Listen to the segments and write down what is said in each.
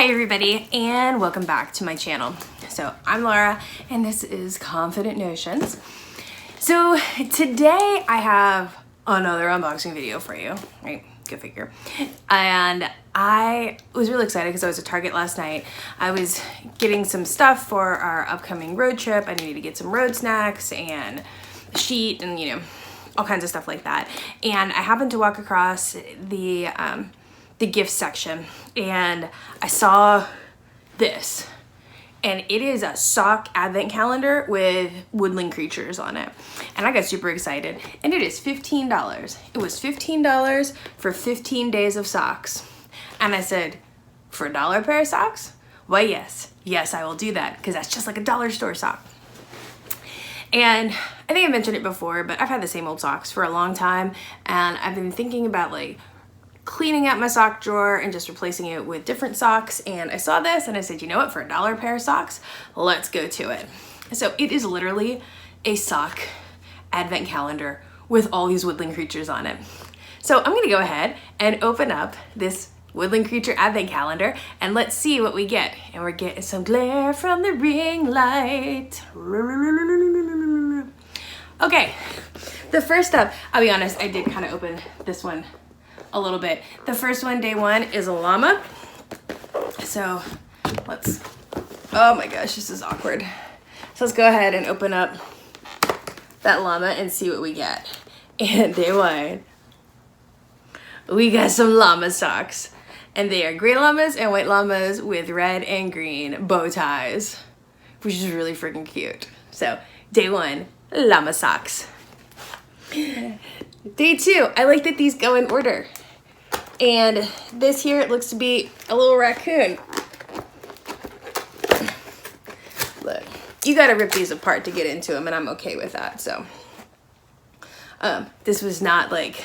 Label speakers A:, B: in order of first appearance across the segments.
A: Hi everybody, and welcome back to my channel. So I'm Laura and this is Confident Notions. So today I have another unboxing video for you, right? Go figure. And I was really excited because I was at Target last night. I was getting some stuff for our upcoming road trip. I needed to get some road snacks and a sheet and all kinds of stuff like that. And I happened to walk across the gift section and I saw this, and it is a sock advent calendar with woodland creatures on it, and I got super excited, and it is $15. It was $15 for 15 days of socks, and I said, for $1 a pair of socks? Why, yes, I will do that, because that's just like a dollar store sock. And I think I mentioned it before, but I've had the same old socks for a long time, and I've been thinking about like cleaning out my sock drawer and just replacing it with different socks. And I saw this and I said, you know what, for $1 a pair of socks, let's go to it. So it is literally a sock advent calendar with all these woodland creatures on it. So I'm gonna go ahead and open up this woodland creature advent calendar and let's see what we get. And we're getting some glare from the ring light. Okay, the first up, I'll be honest, I did kind of open this one a little bit. The first one, day one, is a llama. So let's, oh my gosh, this is awkward. So let's go ahead and open up that llama and see what we get. And day one, we got some llama socks. And they are gray llamas and white llamas with red and green bow ties, which is really freaking cute. So day one, llama socks. Day two, I like that these go in order. And this here, it looks to be a little raccoon. Look, you gotta rip these apart to get into them, and I'm okay with that, so. This was not like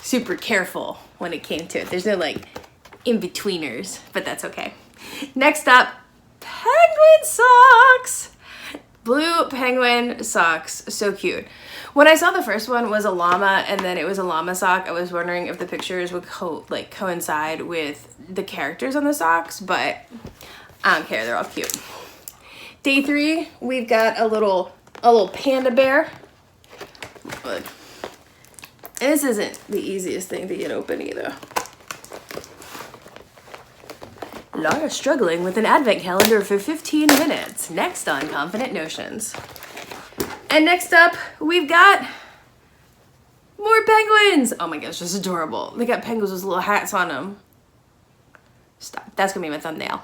A: super careful when it came to it. There's no like in-betweeners, but that's okay. Next up, penguin socks. Blue penguin socks, so cute. When I saw the first one was a llama and then it was a llama sock, I was wondering if the pictures would coincide with the characters on the socks, but I don't care, they're all cute. Day three, we've got a little panda bear. Look. And this isn't the easiest thing to get open either. Laura struggling with an advent calendar for 15 minutes. Next on Confident Notions. And next up, we've got more penguins. Oh my gosh, this is adorable. They got penguins with little hats on them. Stop. That's gonna be my thumbnail.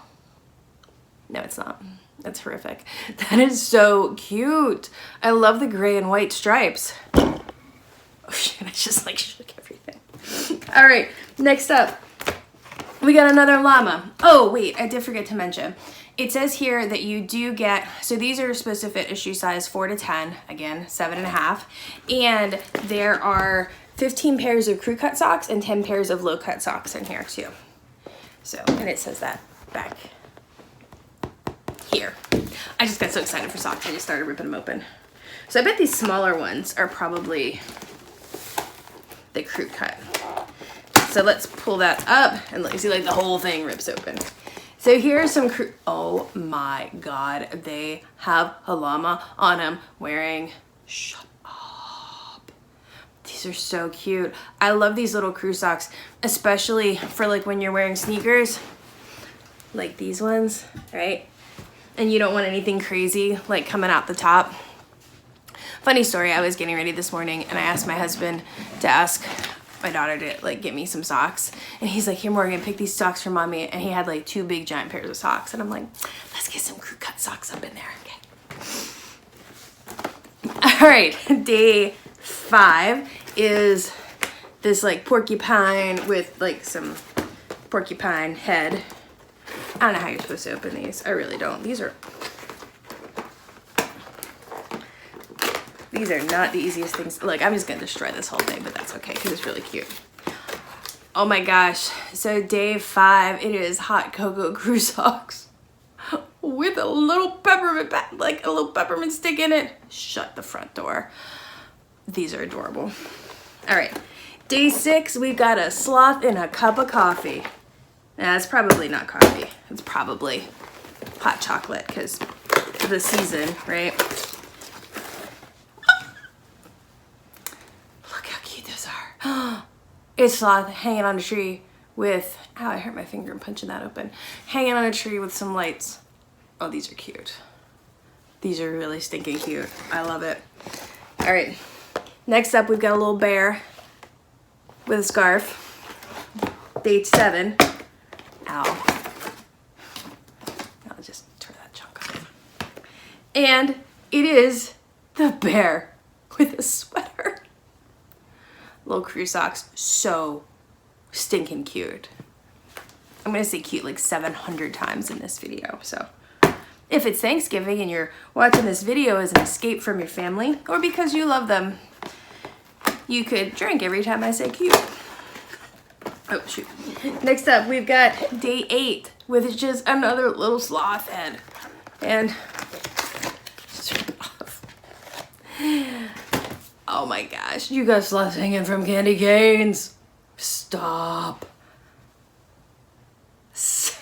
A: No, it's not. That's horrific. That is so cute. I love the gray and white stripes. Oh shit, I just like shook everything. All right, next up. We got another llama. Oh, wait, I did forget to mention. It says here that you do get, so these are supposed to fit a shoe size 4 to 10, again, 7.5. And there are 15 pairs of crew cut socks and 10 pairs of low cut socks in here too. So, and it says that back here. I just got so excited for socks, I just started ripping them open. So I bet these smaller ones are probably the crew cut. So let's pull that up and let you see like the whole thing rips open. So here's some oh my God, they have a llama on them wearing, shut up. These are so cute. I love these little crew socks, especially for like when you're wearing sneakers, like these ones, right? And you don't want anything crazy like coming out the top. Funny story, I was getting ready this morning and I asked my husband to ask my daughter to like get me some socks, and he's like, here Morgan, pick these socks for mommy, and he had like 2 big giant pairs of socks, and I'm like, let's get some crew cut socks up in there. Okay. All right, day 5 is this like porcupine with like some porcupine head. I don't know how you're supposed to open these. I really don't. These are not the easiest things. Look, I'm just gonna destroy this whole thing, but that's okay because it's really cute. Oh my gosh. So day 5, it is hot cocoa crew socks with a little peppermint, like a little peppermint stick in it. Shut the front door. These are adorable. All right. Day 6, we've got a sloth and a cup of coffee. Yeah, it's probably not coffee. It's probably hot chocolate because the season, right? Look how cute those are. It's sloth hanging on a tree with, ow, I hurt my finger punching that open. Hanging on a tree with some lights. Oh, these are cute. These are really stinking cute. I love it. All right, next up we've got a little bear with a scarf. Day 7. Ow. I'll just tear that chunk off. And it is the bear with a sweater. Little crew socks, so stinking cute. I'm gonna say cute like 700 times in this video, so. If it's Thanksgiving and you're watching this video as an escape from your family, or because you love them, you could drink every time I say cute. Oh, shoot. Next up, we've got day 8, with just another little sloth head. And, oh my gosh, you got sloths hanging from candy canes. Stop. This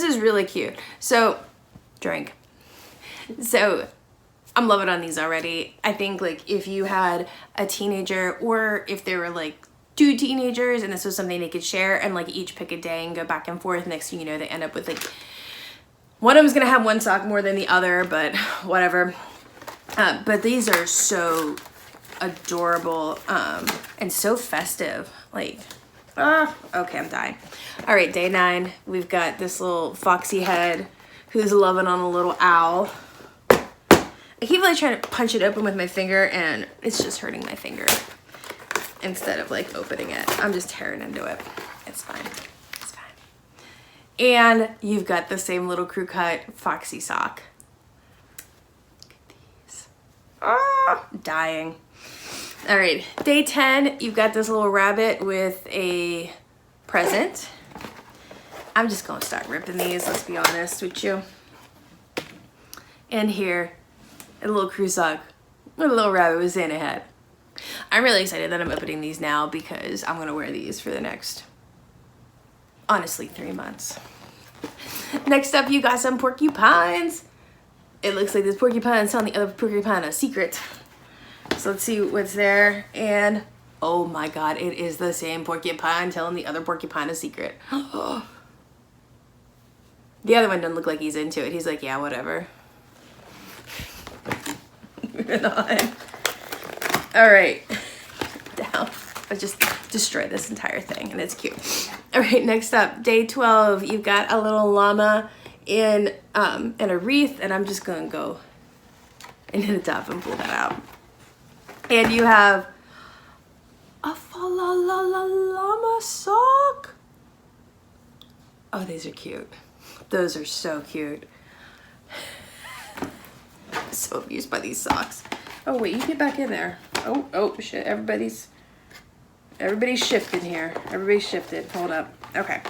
A: is really cute. So, drink. So, I'm loving on these already. I think like if you had a teenager, or if there were like 2 teenagers and this was something they could share and like each pick a day and go back and forth, next thing you know, they end up with like, one of them's gonna have one sock more than the other, but whatever. But these are so adorable and so festive. Like, okay, I'm dying. All right, day 9, we've got this little foxy head who's loving on a little owl. I keep like trying to punch it open with my finger and it's just hurting my finger instead of like opening it. I'm just tearing into it. It's fine. It's fine. And you've got the same little crew cut foxy sock. Look at these. Ah, dying. All right, day 10, you've got this little rabbit with a present. I'm just gonna start ripping these, let's be honest with you. And here, a little crew sock with a little rabbit with Santa hat. I'm really excited that I'm opening these now because I'm gonna wear these for the next, honestly, 3 months. Next up, you got some porcupines. It looks like this porcupine's telling the other porcupine a secret. So let's see what's there. And oh my God, it is the same porcupine telling the other porcupine a secret. The other one doesn't look like he's into it. He's like, yeah, whatever. Moving on. All right, down. I just destroyed this entire thing and it's cute. All right, next up, day 12, you've got a little llama in a wreath, and I'm just gonna go into the top and pull that out. And you have a llama sock. Oh, these are cute. Those are so cute. I'm so amused by these socks. Oh wait, you get back in there. Oh shit, everybody's shifting here. Everybody's shifted. Hold up. Okay.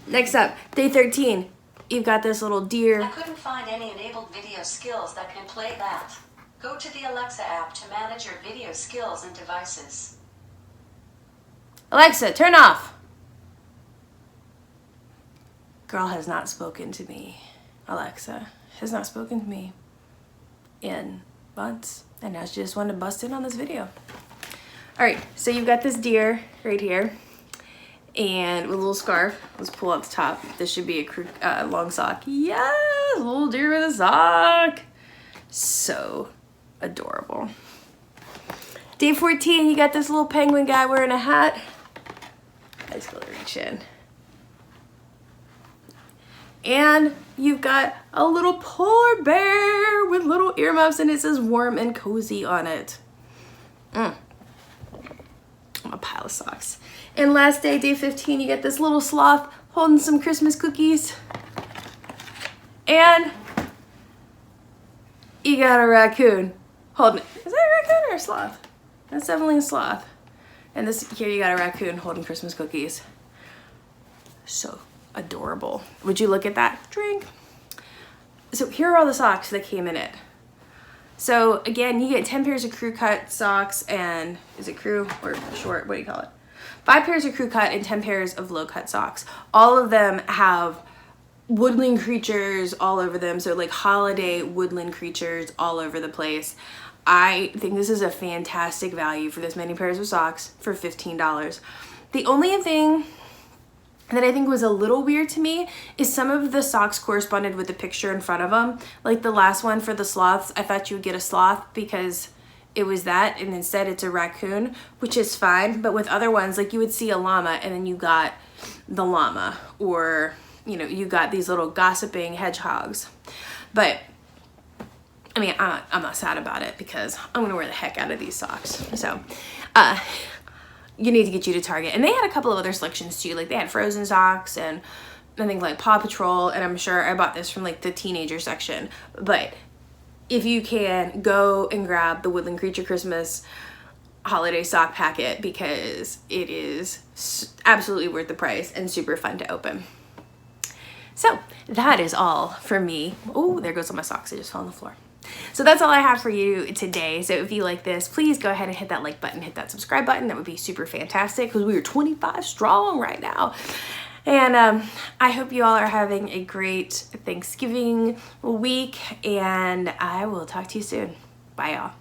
A: Next up, day 13. You've got this little deer.
B: I couldn't find any enabled video skills that can play that. Go to the Alexa app to manage your video skills and devices.
A: Alexa, turn off. Girl has not spoken to me. Alexa has not spoken to me in months, and now she just wanted to bust in on this video. All right, so you've got this deer right here, and with a little scarf. Let's pull out the top. This should be a long sock. Yes, a little deer with a sock. So adorable. Day 14, you got this little penguin guy wearing a hat. I just gotta reach in. And you've got a little polar bear with little earmuffs, and it says warm and cozy on it. A pile of socks. And last day, day 15, you get this little sloth holding some Christmas cookies. And you got a raccoon holding it. Is that a raccoon or a sloth? That's definitely a sloth. And this here you got a raccoon holding Christmas cookies. So adorable. Would you look at that? Drink. So here are all the socks that came in it. So again, you get 10 pairs of crew cut socks, and is it crew or short? What do you call it? 5 pairs of crew cut and 10 pairs of low cut socks. All of them have woodland creatures all over them, so like holiday woodland creatures all over the place. I think this is a fantastic value for this many pairs of socks for $15. The only thing that I think was a little weird to me is some of the socks corresponded with the picture in front of them. Like the last one for the sloths, I thought you would get a sloth because it was that, and instead it's a raccoon, which is fine. But with other ones, like you would see a llama and then you got the llama, or you know, you got these little gossiping hedgehogs. But I mean, I'm not sad about it because I'm gonna wear the heck out of these socks. So you need to get you to Target. And they had a couple of other selections too. Like they had Frozen socks and I think like Paw Patrol, and I'm sure I bought this from like the teenager section. But if you can, go and grab the Woodland Creature Christmas holiday sock packet because it is absolutely worth the price and super fun to open. So that is all for me. Oh, there goes all my socks. They just fell on the floor. So that's all I have for you today. So if you like this, please go ahead and hit that like button, hit that subscribe button. That would be super fantastic because we are 25 strong right now. And I hope you all are having a great Thanksgiving week, and I will talk to you soon. Bye, y'all.